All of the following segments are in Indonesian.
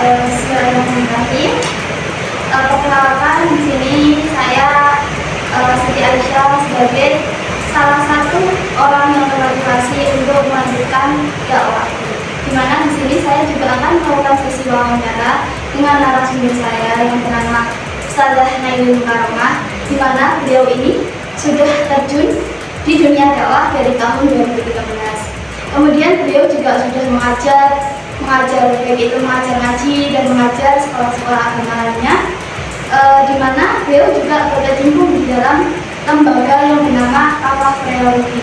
Bismillahirrahmanirrahim. Perkenalkan, di sini saya Siti Aisyah sebagai salah satu orang yang termotivasi untuk melanjutkan dakwah. Di mana di sini saya juga akan melakukan sesi wawancara dengan narasumber saya yang bernama Ustazah Nailul Mukarramah, di mana beliau ini sudah terjun di dunia dakwah dari tahun 2013. Kemudian beliau juga sudah mengajar baik itu mengajar ngaji dan mengajar sekolah-sekolah agama lainnya, di mana beliau juga berkecimpung di dalam lembaga yang bernama Kafah Priority,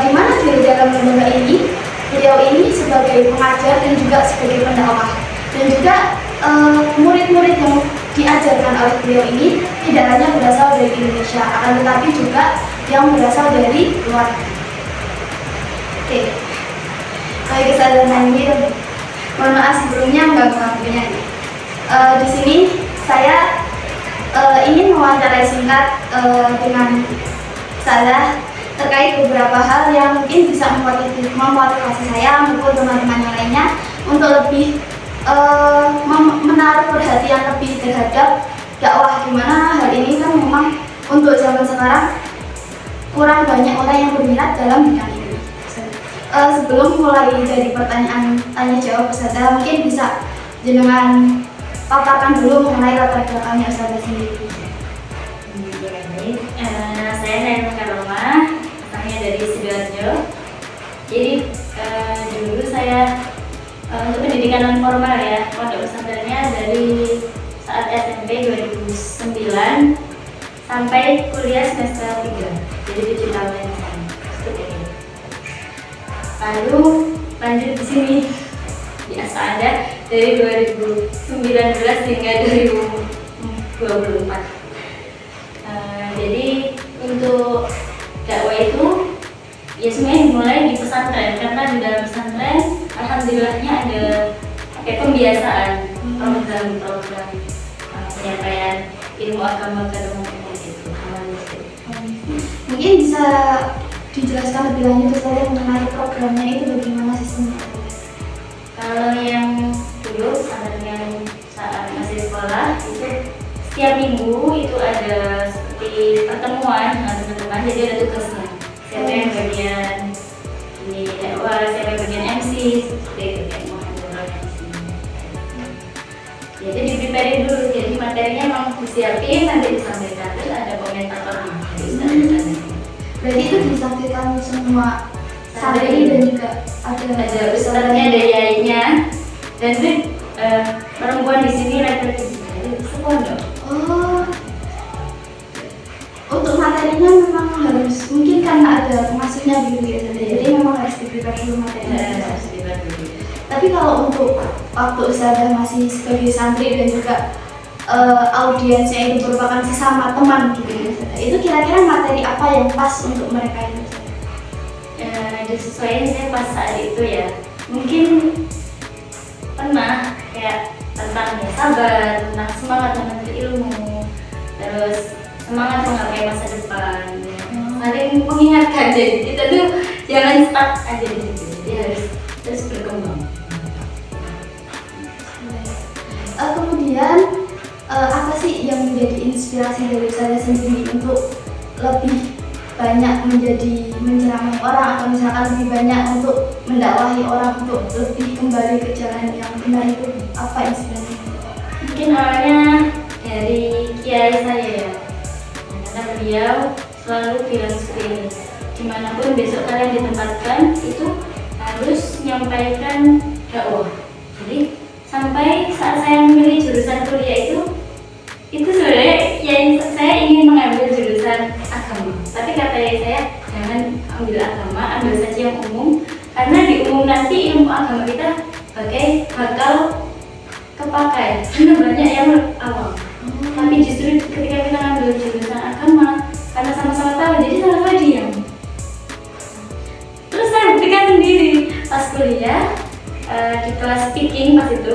di mana di dalam lembaga ini beliau ini sebagai pengajar dan juga sebagai pendakwah, dan juga murid-murid yang diajarkan oleh beliau ini tidak hanya berasal dari Indonesia, akan tetapi juga yang berasal dari luar. Oke, baik kesadaran ini. Mohon maaf sebelumnya mengganggu-ganggunya. Di sini saya ingin mewawancarai singkat dengan saya terkait beberapa hal yang mungkin bisa memotivasi saya maupun teman-teman yang lainnya untuk lebih menaruh perhatian lebih terhadap dakwah, di mana hal ini kan memang untuk zaman sekarang kurang banyak orang yang berminat dalam bidang ini. Sebelum mulai dari pertanyaan tanya jawab Ustazah, mungkin bisa jenengan paparkan dulu mengenai latar belakangnya Ustazah sendiri. Baik, saya Nailul Mukarramah, asalnya dari Sidoarjo. Jadi dulu saya untuk pendidikan non formal ya, pondok pesantrennya dari saat SMP 2009 sampai kuliah semester 3, jadi 7 tahun yang sama. Seperti ini. Lalu lanjut di sini biasa ada dari 2019 hingga 2024. Jadi untuk dakwah itu ya semuanya dimulai di pesantren, karena di dalam pesantren alhamdulillahnya ada pembiasaan program penyampaian ilmu agama pada umumnya itu. Mungkin bisa dijelaskan lebih lanjut Ustazah mengenai programnya itu bagaimana sistemnya? Kalau yang dulu pesantren yang saat masih sekolah itu setiap minggu itu ada seperti pertemuan dengan teman-teman, jadi ada tugasnya. Siapa yang bagian di dakwah, siapa yang bagian MC, seperti itu kayak muhadharah MC. Jadi di-prepare dulu, jadi materinya memang disiapin, nanti disampaikan, terus ada komentatornya. Berarti itu disampaikan semua santri dan juga ada ustadznya, ada yainya, dan itu perempuan di sini laki-laki jadi sepondok. Oh, untuk materinya memang harus, mungkin karena ada pengasuhnya gitu ya, jadi memang harus di-prepare dulu materinya. Harus dibahas dulu. Tapi kalau untuk waktu Ustazah masih sebagai santri dan juga audiensnya itu merupakan sesama teman gitu ya, itu kira-kira materi apa yang pas untuk mereka itu? Disesuaikan saya pas saat itu ya, mungkin pernah kayak tentang ya, sabar, tentang semangat menuntut ilmu, terus semangat menggapai masa depan, saling mengingatkan. Jadi kita tuh jangan stuck aja di situ, jadi harus terus berkembang. Kemudian apa sih yang menjadi inspirasi dari saya sendiri untuk lebih banyak menceramai orang, atau misalkan lebih banyak untuk mendakwahi orang untuk lebih kembali ke jalan yang benar, itu apa inspirasinya? Mungkin awalnya dari kiai saya ya, karena beliau selalu bilang seperti ini, dimanapun besok kalian ditempatkan itu harus menyampaikan dakwah. Jadi sampai saat saya memilih jurusan kuliah itu sebenarnya yang saya ingin mengambil jurusan agama, tapi kata saya jangan ambil agama, ambil saja yang umum, karena di umum nanti ilmu agama kita bakal kepakai, karena banyak yang awam. Tapi justru ketika kita ngambil jurusan agama, karena sama-sama tahu, jadi sama-sama diam. Terus saya buktikan sendiri pas kuliah di kelas speaking pas itu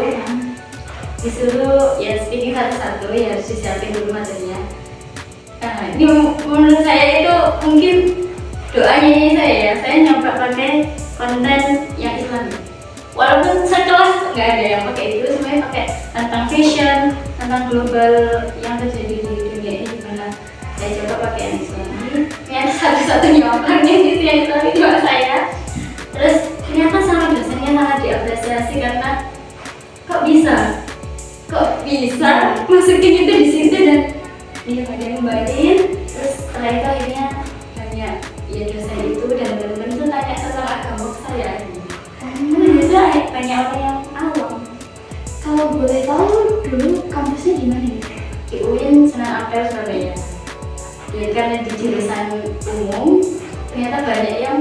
disuruh ya speaking satu-satu, ya harus disiapin dulu materinya. Nah, ini menurut saya itu mungkin doanya saya nyoba pakai konten yang Islami. Walaupun sekelas nggak ada yang pakai itu, semuanya pakai tentang fashion, tentang global yang terjadi di dunia ini, gimana saya coba pakai yang Islam ini. Ternyata satu-satunya orangnya gitu yang tahu cuma saya. Terus ternyata sama dosennya sangat diapresiasi karena kok bisa masukin itu di situ dan dia pakai ngembalin. Terus setelah itu akhirnya banyak ya dosen itu dan teman-teman itu tanya tentang agama ke saya. Itu banyak orang yang awam. Kalau boleh tahu dulu kampusnya di mana nih? Di UIN Sunan Ampel Surabaya. Ya karena di jurusan umum ternyata banyak yang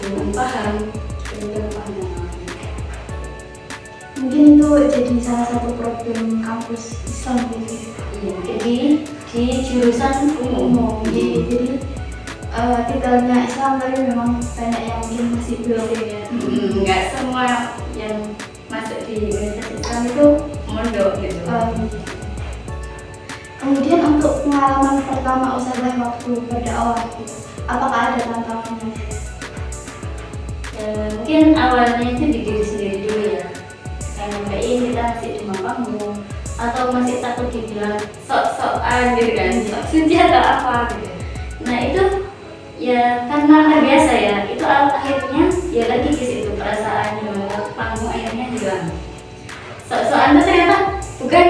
belum paham. Mungkin itu jadi salah satu problem kampus Islam gitu. Iya, jadi di jurusan umum. Jadi titelnya Islam tapi memang banyak yang mungkin masih belum ya. Enggak semua yang masuk di Universitas Islam itu mondok gitu. Kemudian untuk pengalaman pertama Ustazah waktu berdakwah gitu, apakah ada tantangannya? Mungkin awalnya itu di diri sendiri dulu ya. Kayak nyampein kita masih cuma panggung atau masih takut dibilang sok-sokan gitu kan, sok suci atau apa gitu. Nah itu ya karena terbiasa ya, itu akhirnya ya lagi ke situ perasaan panggung akhirnya hilang. Sok-sokan itu ternyata bukan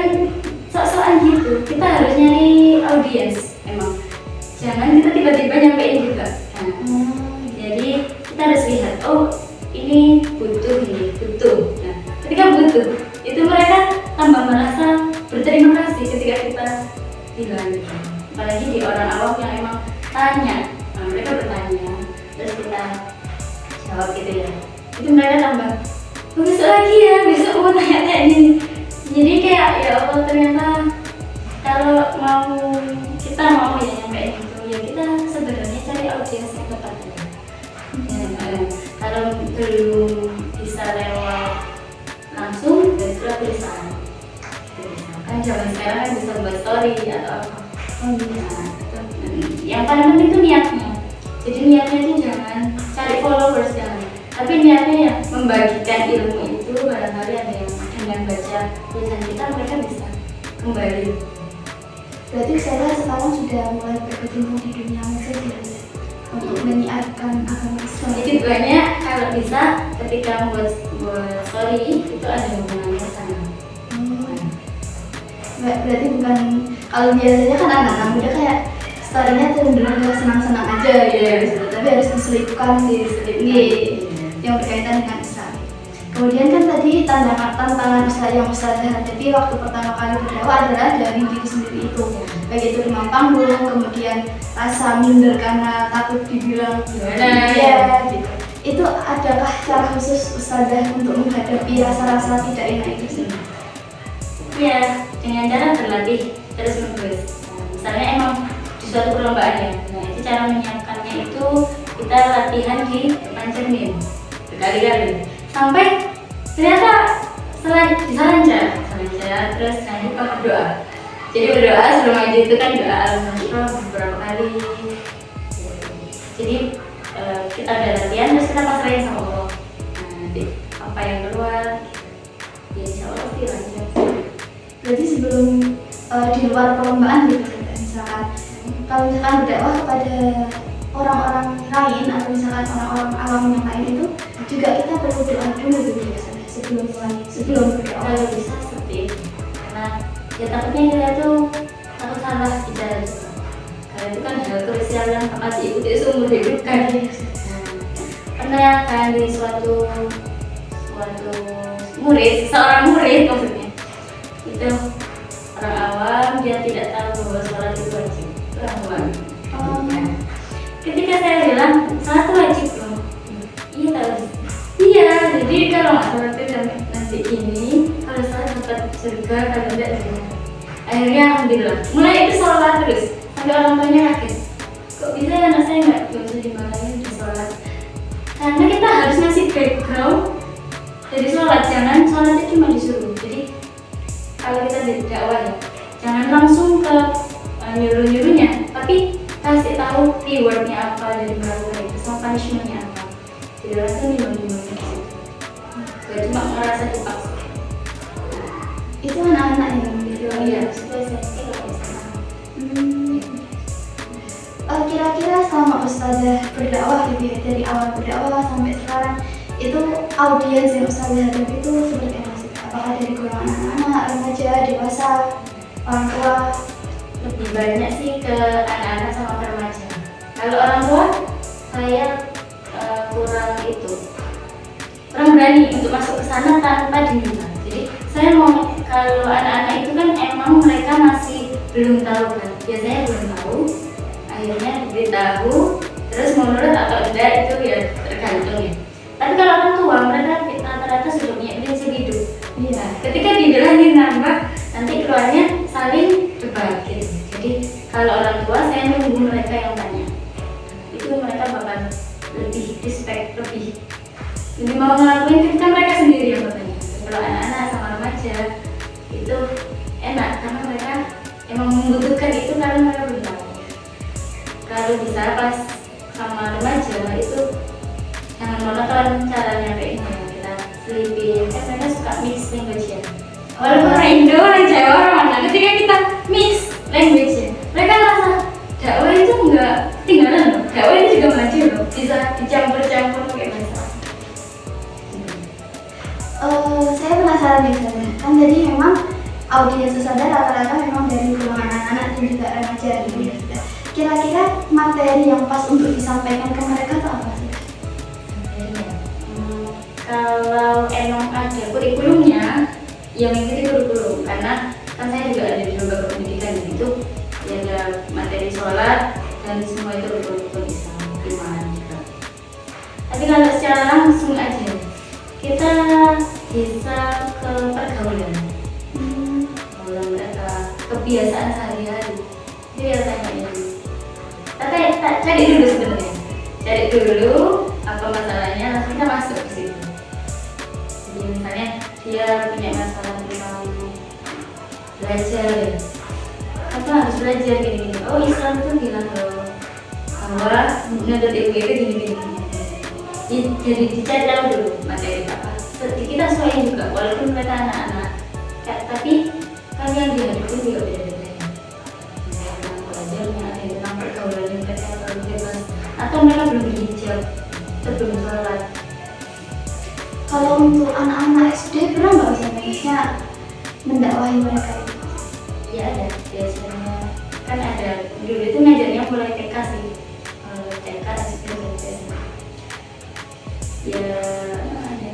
sok-sokan gitu, kita harus nyari audiens emang. Jangan kita tiba-tiba nyampein juga. Jadi kita harus lihat, oh ini butuh. Nah, ketika butuh, itu mereka tambah merasa berterima kasih ketika kita bilang gitu. Apalagi di orang awam yang emang tanya, nah, mereka bertanya, terus kita jawab gitu ya. Itu mereka tambah, besok lagi ya, besok mau tanya ini. Jadi kayak ya Allah ternyata kalau kita mau ya nyampein gitu, ya kita sebenarnya cari audiens yang tepat. Kalau belum bisa lewat langsung dan setelah tulisan kan zaman sekarang kan bisa buat story atau apa. Yang paling penting itu niatnya. Jadi niatnya itu jangan cari followers, jangan, tapi niatnya ya membagikan ilmu itu. Barangkali ada yang dengan baca tulisan kita mereka bisa kembali. Berarti saya sekarang sudah mulai berkecimpung di dunia medsos untuk menyiarkan agama Islam. Jadi banyak kalau bisa ketika buat story itu ada hubungannya sama. Berarti bukan, kalau biasanya kan anak-anak muda kayak story-nya cenderung senang-senang aja gitu, tapi harus diselipkan yang berkaitan dengan Islam. Kemudian kan tadi tantangan yang Ustazah hadapi waktu pertama kali berdakwah adalah dari diri sendiri itu, baik itu demam panggung, kemudian rasa minder karena takut dibilang gimana gitu. Itu adakah cara khusus Ustazah untuk menghadapi rasa-rasa tidak enak itu sih? Ya, dengan cara berlatih terus menerus. Misalnya emang di suatu perlombaan ya, nah itu cara menyiapkannya itu kita latihan di depan cermin berkali-kali sampai ternyata bisa lancar, terus lanjut ke berdoa. Jadi berdoa sebelum maju itu kan doa al-masyrah beberapa kali. Jadi kita ada latihan terus kita pasrahin sama Allah. Nah, nanti apa yang keluar ya insya Allah pasti lancar. Berarti sebelum di luar perlombaan gitu, misalkan kalau misalkan berdakwah kepada orang-orang lain atau misalkan orang-orang awam yang lain itu juga kita perlu doa dulu gitu biasanya sebelum berdoa. Kalau bisa seperti itu, karena ya takutnya kita tuh takut salah bicara juga. Karena itu kan hal krusial yang akan diikuti seumur hidup kan. Pernah kan di suatu seorang murid maksudnya itu orang awam, dia tidak tahu bahwa sholat itu wajib. Itu orang awam. Ketika saya bilang sholat itu wajib loh, iya tahu. Iya, jadi kalau nggak sholat itu nanti ini, kalau sholat dapat surga, kalau tidak tidak. Akhirnya alhamdulillah, mulai itu sholat terus sampai orang tuanya kaget. Kok bisa ya anak saya nggak bisa dimarahin di sholat? Karena kita harus ngasih background dari sholat, jangan sholatnya cuma disuruh. Jadi kalau kita di dakwah ya, jangan langsung ke nyuruh-nyuruhnya, tapi kasih tahu keywordnya apa dari belakang itu, sama punishmentnya apa. Jadi orang tuh nimbang-nimbang gitu. Gak cuma ngerasa dipaksa. Itu anak-anak yang di film Iya, ya? itu SMP kalau nggak salah. Kira-kira sama Ustazah berdakwah gitu ya, dari awal berdakwah sampai sekarang, itu audiens yang Ustazah hadapi itu seperti apa sih? Apakah dari golongan anak-anak, remaja, dewasa, orang tua? Lebih banyak sih ke anak-anak sama remaja. Kalau orang tua, saya kurang berani untuk masuk ke sana tanpa diminta. Jadi saya mau, kalau anak-anak itu kan emang mereka masih belum tahu kan, biasanya belum tahu, akhirnya diberitahu, terus mau nurut atau enggak itu ya tergantung ya. Tapi kalau orang tua, mereka rata-rata sudah punya prinsip hidup. Iya. Ketika dibilangin nambah, nanti keluarnya saling berbagi. Jadi kalau orang tua, saya menunggu mereka yang tanya. Itu mereka bakal lebih respect, lebih mau ngelakuin kan mereka sendiri yang bertanya. Kalau anak-anak sama remaja itu enak karena mereka emang membutuhkan itu karena mereka belum tahu. Kalau bisa pas sama remaja itu jangan monoton caranya kayak ini, kita selipin. Mereka suka mix language ya. Walaupun orang Indo, orang Jawa, orang mana, ketika kita mix language ya, mereka merasa dakwah itu enggak ketinggalan loh. Dakwah itu juga maju loh, bisa dicampur-campur kayak bahasa. Saya penasaran nih Ustazah, kan jadi memang audiens Ustazah rata-rata memang dari golongan anak-anak dan juga remaja gitu ya. Kira-kira materi yang pas untuk disampaikan ke mereka itu apa sih? Kalau emang ada kurikulumnya, yang mengikuti kurikulum, karena kan saya juga ada di lembaga pendidikan gitu, ya ada materi sholat dan semua itu rukun Islam, iman juga. Tapi kalau secara langsung aja, kita bisa ke pergaulan, pergaulan mereka, kebiasaan sehari-hari. Itu ya tanya dulu. Cari dulu sebenarnya, cari dulu apa masalahnya, langsung kita masuk ke situ. Jadi misalnya dia punya masalah tentang belajar, apa harus belajar gini-gini. Oh Islam tuh bilang loh bahwa menuntut ilmu itu gini-gini. Jadi dicari tahu dulu materi apa. Kita sesuai juga, walaupun mereka anak-anak, tapi kan yang dihadapi juga beda-beda. Tentang belajarnya, tentang pergaulan mereka yang terlalu bebas, atau mereka belum berhijab, atau belum sholat. Kalau untuk anak-anak SD pernah nggak Ustazah mendakwahi mereka itu? Iya ada, biasanya kan ada, dulu itu ngajarnya mulai TK sih, TK, SD, SMP. Ya ada.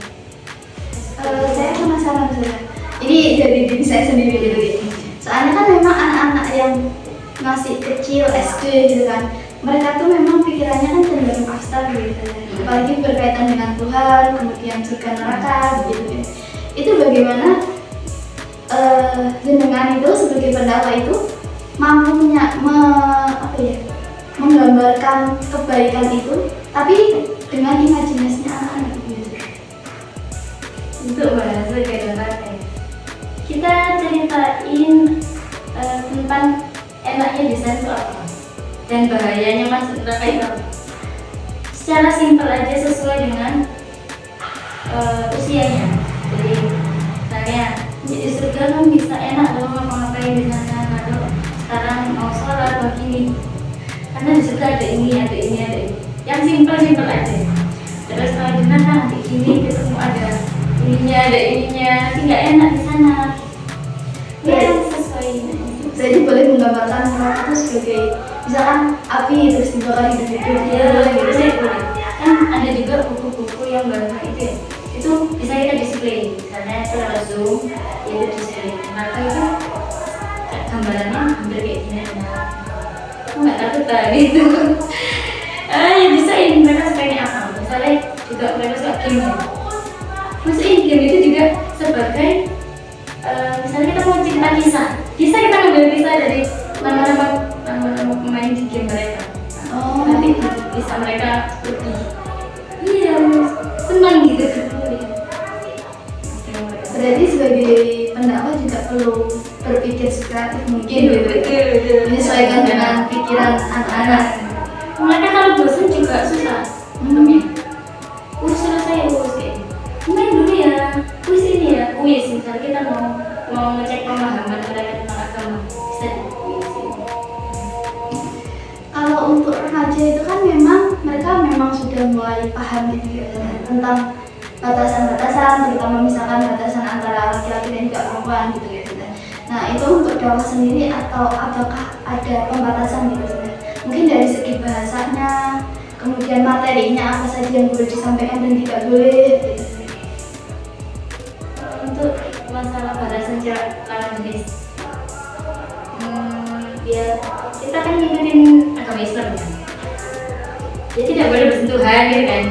Saya penasaran Ustazah, ini dari diri saya sendiri gitu ya. Soalnya kan memang anak-anak yang masih kecil SD gitu kan, mereka tuh memang pikirannya kan cenderung abstrak gitu ya. Apalagi berkaitan dengan Tuhan, kemudian surga neraka gitu ya. Itu bagaimana jenengan itu sebagai pendakwah itu mampu menggambarkan kebaikan itu tapi dengan imajinasinya anak-anak gitu. Untuk bahasa surga neraka, kita ceritain tentang enaknya di sana itu apa dan bahayanya masuk neraka itu apa. Secara simpel aja sesuai dengan usianya. Jadi misalnya di surga kan bisa enak loh ngapa-ngapain di sana, lalu sekarang mau sholat begini karena di surga ada ini, ada ini, ada ini. Yang simpel aja. Terus kalau di neraka nanti gini ketemu ada ininya, ada ininya, tapi nggak enak di sana. Ya sesuai. Jadi boleh menggambarkan neraka itu sebagai misalkan api terus dibakar hidup-hidup Ya boleh gitu sih, boleh. Kan ada juga buku-buku yang bahasa itu ya, itu bisa kita display, misalnya itu lewat Zoom, itu display. Maka itu gambarannya hampir kayak gini. Aku nggak takut tadi itu. Ya bisa ini mereka sukanya apa? Misalnya juga mereka suka game ya. Maksudnya game itu juga sebagai misalnya kita mau cerita kisah kita ngambil kisah dari nama-nama pemain di game mereka. Nanti bisa mereka lebih senang gitu. Berarti sebagai pendakwah juga perlu berpikir kreatif mungkin gitu. Menyesuaikan dengan pikiran anak-anak. Mereka kalau bosan juga susah. Selesai urus kayak main dulu ya, kuis ini ya, kuis misalnya kita mau mau ngecek pemahaman mereka tentang agama bisa diisi. Kalau untuk remaja itu kan memang mereka memang sudah mulai paham gitu ya, tentang batasan-batasan, terutama misalkan batasan antara laki-laki dan juga perempuan gitu ya. Nah itu untuk dakwah sendiri atau apakah ada pembatasan gitu ya? Mungkin dari segi bahasanya, kemudian materinya apa saja yang boleh disampaikan dan tidak boleh gitu. Untuk masalah batasan jarak lawan jenis, ya kita kan ngikutin agama Islam kan, ya tidak boleh bersentuhan gitu kan,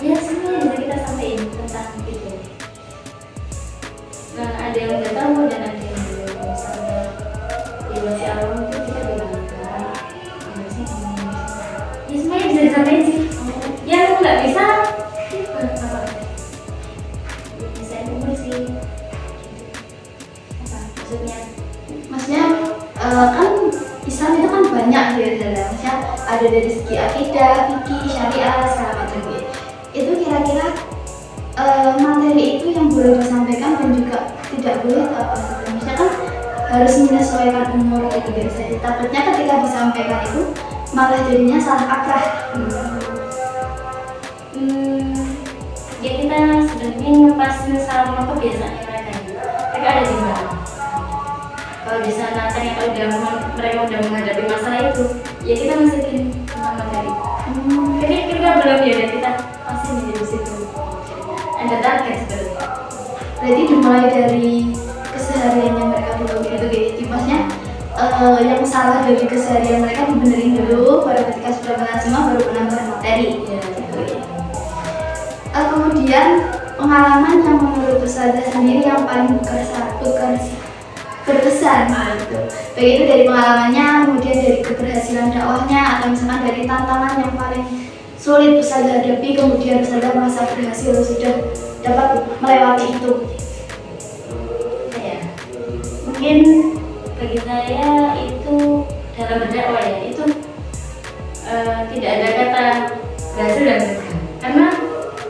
ya semuanya bisa kita sampaikan tentang itu. Nah ada yang nggak tahu dan ada yang belum, misalnya ya masih awam itu kita bilang ya semuanya bisa disampaikan sih. Yang nggak bisa apa bisa umur sih, apa maksudnya? Maksudnya kan Islam itu kan banyak gitu ya, maksudnya ada dari segi akidah, fikih, syariah, segala macam gitu. Itu kira-kira materi itu yang boleh disampaikan dan juga tidak boleh itu apa saja? Maksudnya kan harus menyesuaikan umur gitu saja. Takutnya ketika disampaikan itu malah jadinya salah kaprah. Ya kita sebenarnya ngepasin sama kebiasaan mereka ada di mana. Kalau di sana ternyata mereka udah menghadapi masalah itu, ya kita masukin tentang materi. Jadi kita belum ya, dan kita masih di situ. Ada target sebenarnya. Berarti dimulai dari kesehariannya mereka dulu gitu. Maksudnya yang salah dari keseharian mereka dibenerin dulu, baru ketika sudah kenal semua baru penambahan materi. Ya, gitu ya. Kemudian pengalaman yang menurut Ustazah sendiri yang paling berkesan gitu. Baik itu dari pengalamannya, kemudian dari keberhasilan dakwahnya, atau misalkan dari tantangan yang paling sulit Ustazah hadapi, kemudian Ustazah merasa berhasil sudah dapat melewati itu. Ya, mungkin bagi saya itu dalam berdakwah ya, itu tidak ada kata berhasil dan gagal, karena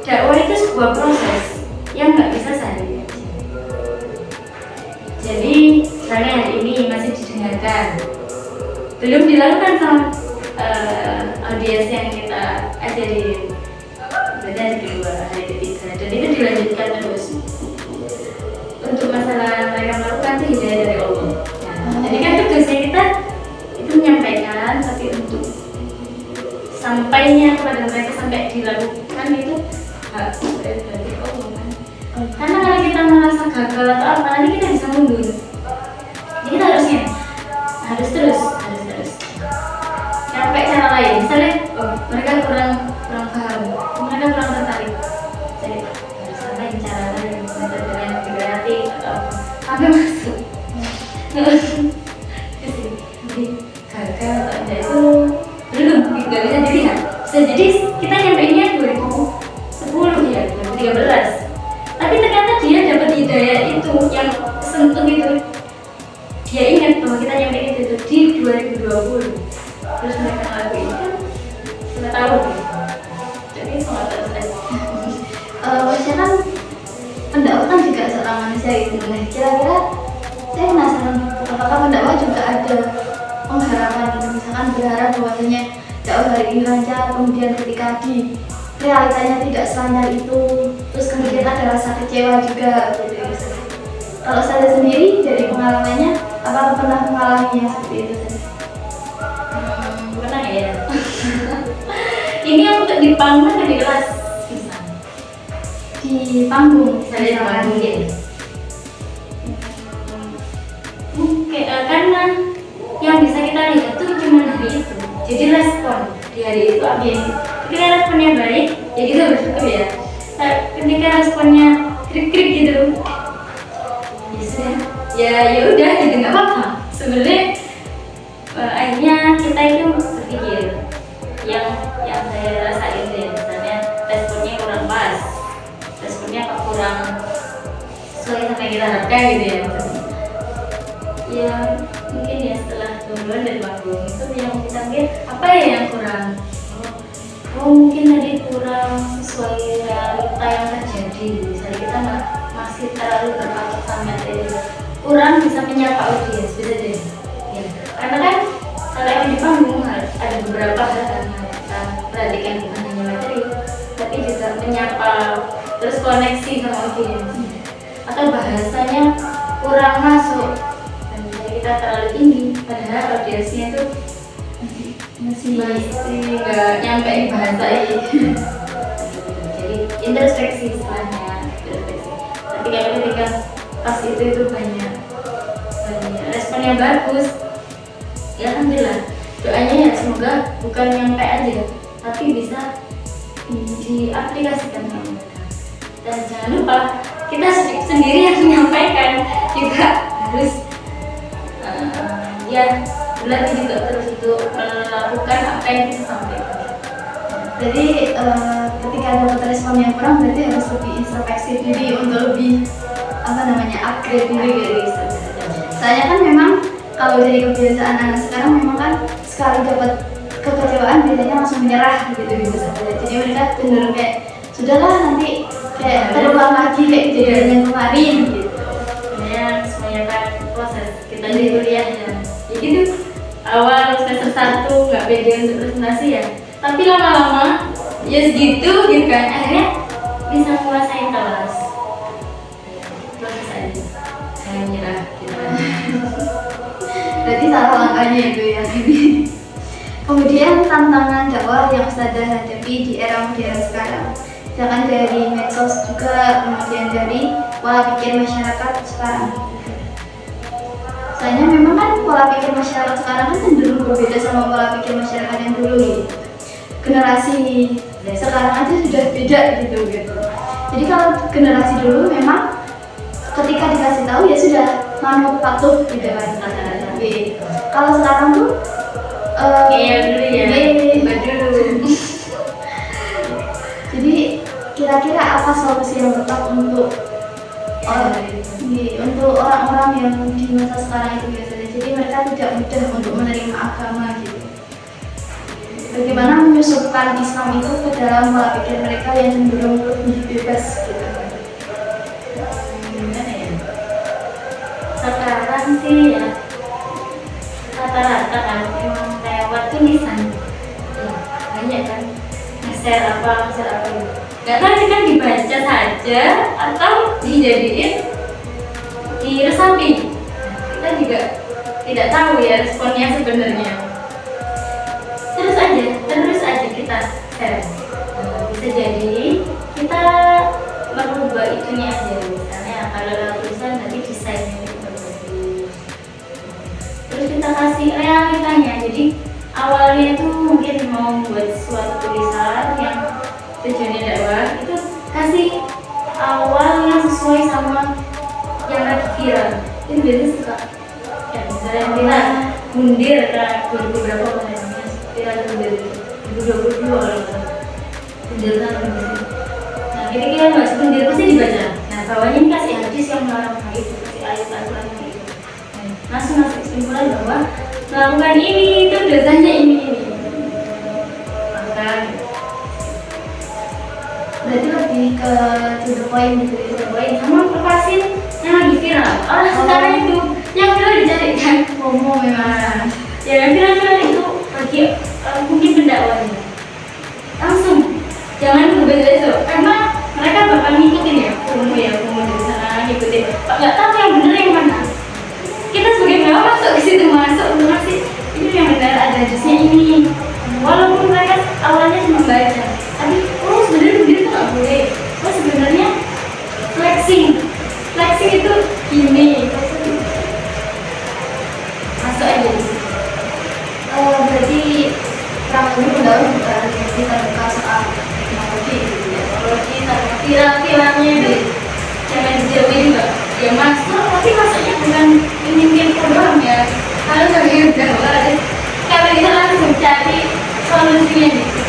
dakwah itu sebuah proses yang nggak bisa sehari aja. Jadi misalnya hari ini masih didengarkan, belum dilakukan sama audiens yang kita ajarin, berarti hari kedua, hari ketiga, dan itu dilanjutkan terus. Untuk masalah mereka melakukan itu hidayah dari Allah. Jadi kan tugasnya kita itu menyampaikan, tapi untuk sampainya kepada mereka sampai dilakukan itu hak dari Allah kan. Karena kalau kita merasa gagal atau apa, nanti kita bisa mundur. Jadi kita harus terus sampai cara lain. Misalnya, mereka kurang paham, mereka kurang tertarik. Jadi harus sampai cara lain, metode yang lebih kreatif atau apa. Sampai masuk. Jadi gagal atau tidak itu belum, nggak bisa dilihat. Bisa jadi kita nyampeinnya 2010 ya, 2013. Tapi ternyata dia dapat hidayah itu, yang sentuh itu. Dia ingat bahwa kita nyampein itu di 2020. Terus mereka ngelakuin kan 5 tahun. Jadi sangat terus. Maksudnya kan pendakwah kan juga seorang manusia gitu. Nah, kira-kira saya penasaran apakah pendakwah juga ada pengharapan gitu, misalkan berharap bahwasanya dakwah hari ini lancar, kemudian ketika di realitanya tidak selancar itu, terus kemudian ada rasa kecewa juga gitu. Kalau saya sendiri dari pengalamannya, apakah pernah mengalami yang seperti itu? Pernah ya. Ini untuk di panggung atau di kelas? Di panggung, Misalnya di panggung gitu. Mungkin karena yang bisa kita lihat tuh cuma hari itu. Jadi respon di hari itu apa? Ketika responnya baik, ya kita bersyukur ya. Ketika responnya krik-krik gitu, ya sudah, ya udah gitu, nggak apa-apa. Sebenarnya akhirnya kita itu berpikir yang saya rasain deh, misalnya responnya kurang pas, responnya kurang sesuai sama yang kita harapkan gitu ya. Ya mungkin ya setelah turun dari panggung itu yang kita pikir apa ya yang kurang. Mungkin tadi kurang sesuai realita yang terjadi. Misalnya kita masih terlalu berpatok sama materi. kurang bisa menyapa audiens, bisa jadi ya. Karena kan kalau yang di panggung ada beberapa hal kan yang kita perhatikan, bukan hanya materi tapi juga menyapa, terus koneksi sama audiens, atau bahasanya kurang masuk dan kita terlalu tinggi padahal audiensnya itu masih nggak nyampe di bahasa ini. Jadi introspeksi istilahnya, introspeksi. Tapi kalau ketika pas itu banyak respon yang bagus, ya alhamdulillah. Doanya ya semoga bukan nyampe aja tapi bisa diaplikasikan sama mereka. Dan jangan lupa kita sendiri yang menyampaikan juga harus ya berlatih juga terus untuk melakukan apa yang kita sampaikan. Jadi ketika dapat respon yang kurang berarti harus lebih introspeksi diri untuk lebih upgrade diri gitu. Soalnya kan memang kalau dari kebiasaan anak sekarang memang kan sekali dapat kekecewaan biasanya langsung menyerah gitu saja. Jadi mereka cenderung kayak sudahlah nanti kayak terulang lagi kayak kejadian yang kemarin gitu. Semuanya kan proses kita di kuliah ya. Jadi tuh awal semester 1 nggak pede untuk presentasi ya, tapi lama-lama ya segitu gitu kan, akhirnya bisa menguasai kelas. Proses aja, jangan nyerah gitu. Berarti salah langkahnya itu yang ini. Kemudian tantangan dakwah yang Ustadzah hadapi di era modern sekarang, jangan dari medsos juga, kemudian dari pola pikir masyarakat sekarang. Soalnya memang kan pola pikir masyarakat sekarang kan cenderung berbeda sama pola pikir masyarakat yang dulu gitu. Generasi sekarang aja sudah beda gitu. Jadi kalau generasi dulu memang ketika dikasih tahu ya sudah manut patuh gitu kan. Kalau sekarang tuh kayak dulu ya, dulu. Jadi kira-kira apa solusi yang tepat untuk orang-orang yang di masa sekarang itu biasanya, jadi mereka tidak mudah untuk menerima agama gitu. Bagaimana menyusupkan Islam itu ke dalam pola pikir mereka yang cenderung lebih bebas gitu. Gimana ya? Sekarang sih ya rata-rata kan emang lewat tulisan ya, banyak kan nge-share apa gitu. Gak tahu ini kan dibaca saja atau dijadiin diresapi. Kita juga tidak tahu ya responnya sebenarnya. Terus aja kita share. Bisa jadi kita merubah itunya aja, misalnya kalau lewat tulisan nanti desainnya itu bagus. Terus kita kasih realitanya. Jadi awalnya itu mungkin mau buat suatu tulisan yang tujuannya dakwah, itu kasih awal yang sesuai sama yang lagi viral. Itu biasanya suka ya, misalnya kita mundir kan 2000 berapa namanya viral mundir 2022 kalau mundir kan. Nah ketika masuk mundir pasti dibaca. Nah bawahnya ini kasih hadis yang melarang itu, kasih ayat Al-Quran itu. Langsung masuk kesimpulan bahwa melakukan ini itu dosanya ini. Maka Berarti lebih ke to the point gitu ya. Sama lepasin yang lagi viral. Orang sekarang itu yang viral dicarikan Promo memang. ya, yang viral itu lagi mungkin pendakwahnya langsung jangan nunggu besok karena mereka bakal ngikutin ya promo dari sana ngikutin, nggak tahu yang bener yang mana. Kita sebagai mewah masuk ke situ, masuk untuk ngasih ini yang benar, ada hadisnya ini, walaupun mereka awalnya cuma baca tapi sebenarnya begitu nggak boleh. Sebenarnya flexing itu gini, masuk aja di situ. Berarti kamu ini udah bukan kita buka soal teknologi gitu ya. Teknologi sama viral-viralnya deh, jangan dijauhin mbak. Ya masuk, tapi masuknya bukan ingin doang ya, harus sambil dakwah. Kalau kita langsung cari solusinya di situ.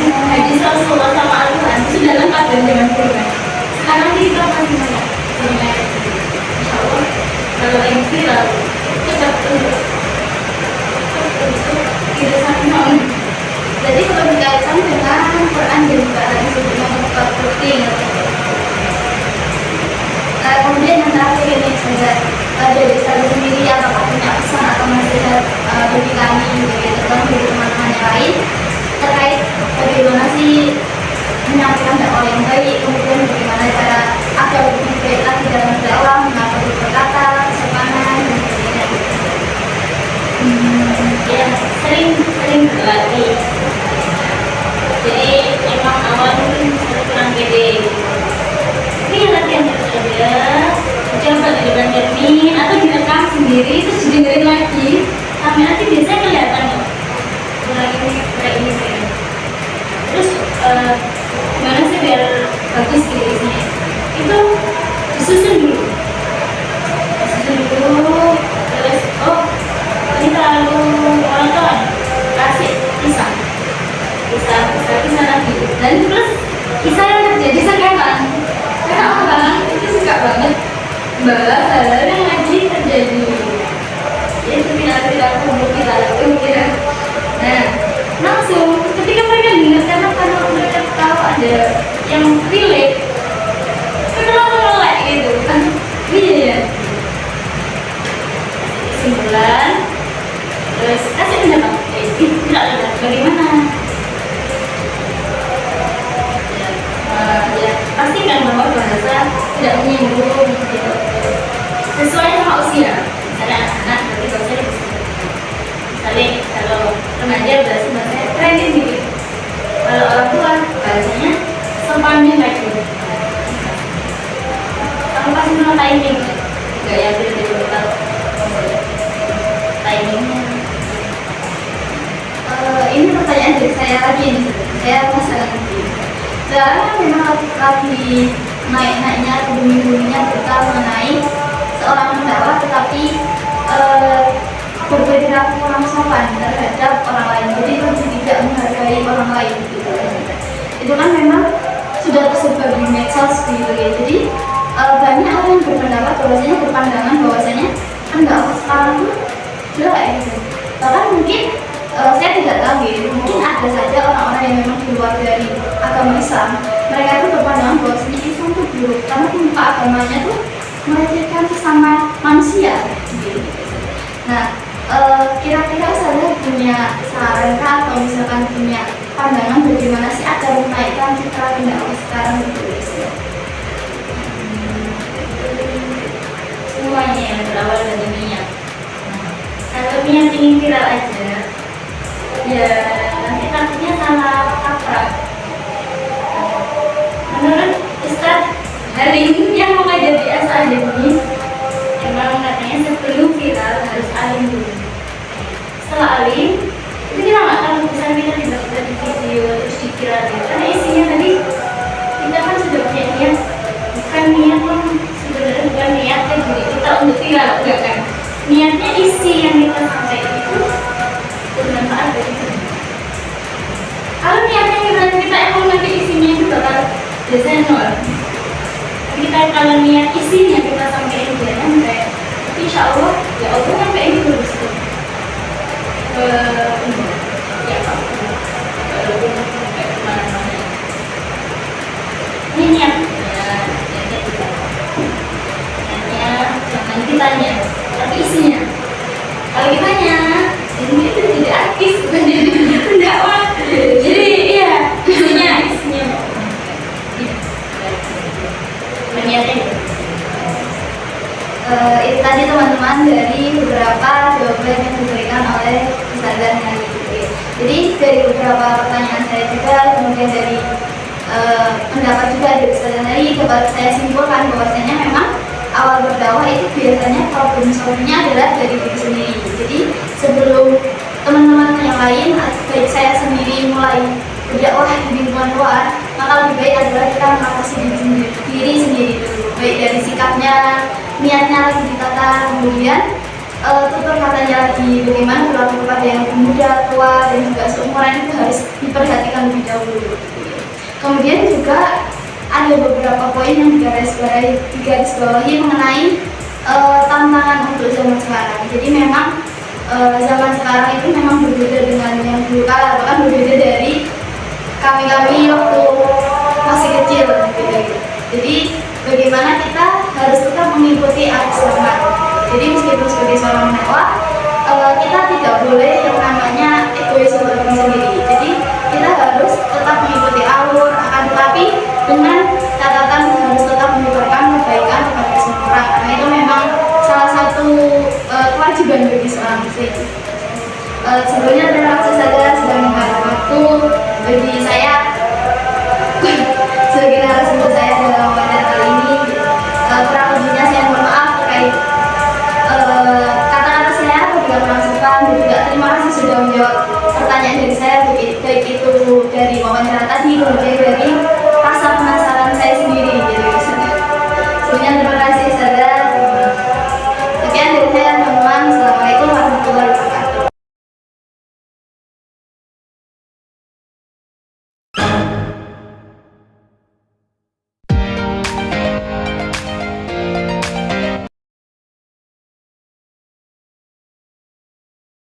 Hadis Rasulullah sama Al-Quran sudah lengkap dan jangan kurang. Sekarang kita masih banyak sebenarnya. Insya Allah kalau yang viral cepat untuk tidak sampai mau. Jadi kalau dikaitkan dengan Quran dan juga hadis untuk membuka rutin. Kemudian yang terakhir ini saja, dimainin atau direkam sendiri terus didengerin lagi sampai nanti biasanya kelihatan loh kurang ini kayak ini kayak. Terus gimana sih biar bagus lirisnya itu disusun dulu terus ini terlalu monoton kasih pisah lagi dan terus kisah yang terjadi sekarang itu suka banget hal yang lagi terjadi itu tidak kumpul kita nah langsung ketika mereka dengar karena mereka tahu ada yang relate mereka langsung melek gitu kan iya kesimpulan terus kasih pendapat tidak bagaimana ya pastikan bahwa bahasa tidak menyinggung gitu sesuai sama usia misalnya anak-anak berarti bahasanya misalnya kalau remaja bahasanya trending gitu kalau orang tua bahasanya sepanjang lagi kamu pasti mau timing juga ya betul-betul timingnya ini pertanyaan dari saya lagi nih, saya masalah ini. Sekarang kan memang lagi naik-naiknya atau booming-boomingnya berita mengenai seorang pendakwa tetapi berperilaku kurang sopan terhadap orang lain, jadi lebih tidak menghargai orang lain gitu. Itu kan memang sudah tersebar di medsos gitu ya. Jadi banyak orang yang berpendapat bahwasanya berpandangan bahwasanya pendakwa sekarang itu jelek gitu. Bahkan mungkin saya tidak tahu ya, mungkin ada saja orang-orang yang memang di luar dari agama Islam, mereka itu berpandangan bahwasanya Islam itu buruk karena pemuka agamanya tuh melecehkan sesama manusia gitu. Nah, kira-kira saya punya saran atau misalkan punya pandangan bagaimana sih agar menaikkan citra pendakwa sekarang gitu ya? Semuanya yang berawal dari niat. Kalau niat ingin viral aja ya nanti takutnya salah kaprah. Menurut Ustadz Halim yang mengajar di SAD ini memang katanya sebelum viral harus alim dulu. Setelah alim itu kita nggak tahu misalnya kita tidak bisa di video terus diviralin karena isinya tadi kita kan sudah punya niat, bukan niat yang sebenarnya bukan niatnya diri kita untuk viral enggak kan, niatnya isi yang kita sampaikan itu bermanfaat bagi kita. Kalau niatnya kita emang nanti isinya itu bakal biasanya nol. Kita kalau niat isinya kita sampaikan dia nyampe, insya Allah ya Allah nyampe ini terus. Ya Pak, walaupun sampai kemana-mana. Ini niat, niatnya juga. Niatnya jangan kitanya, tapi isinya. Kalau kitanya ini itu tidak aktif, bukan jadi pendakwa. Jadi iya, isinya. Niatnya. Itu tadi teman-teman dari beberapa jawaban yang diberikan oleh Ustazah hari ini. Jadi dari beberapa pertanyaan saya juga, kemudian dari pendapat juga dari Ustazah hari, dapat saya simpulkan bahwasanya memang awal berdakwah itu biasanya problem solvingnya adalah dari diri sendiri. Jadi sebelum teman-teman yang lain, baik saya sendiri mulai berdakwah di lingkungan luar, maka lebih baik adalah kita mengatasi diri sendiri dulu, baik dari sikapnya, niatnya lagi ditata, kemudian tutur katanya lagi, bagaimana berlaku kepada yang muda, tua, dan juga seumuran itu harus diperhatikan lebih dahulu. Kemudian juga ada beberapa poin yang digarisbawahi mengenai tantangan untuk zaman sekarang. Jadi memang zaman sekarang itu memang berbeda dengan yang dulu kala, bahkan berbeda dari kami waktu masih kecil gitu. Jadi bagaimana kita harus tetap mengikuti arus zaman. Jadi meskipun sebagai seorang pendakwa, kita tidak boleh yang namanya egois untuk diri sendiri. Jadi kita harus tetap mengikuti alur, akan tetapi dengan catatan harus tetap menyebarkan kebaikan kepada semua orang, karena itu memang salah satu kewajiban bagi seorang muslim. Sebenarnya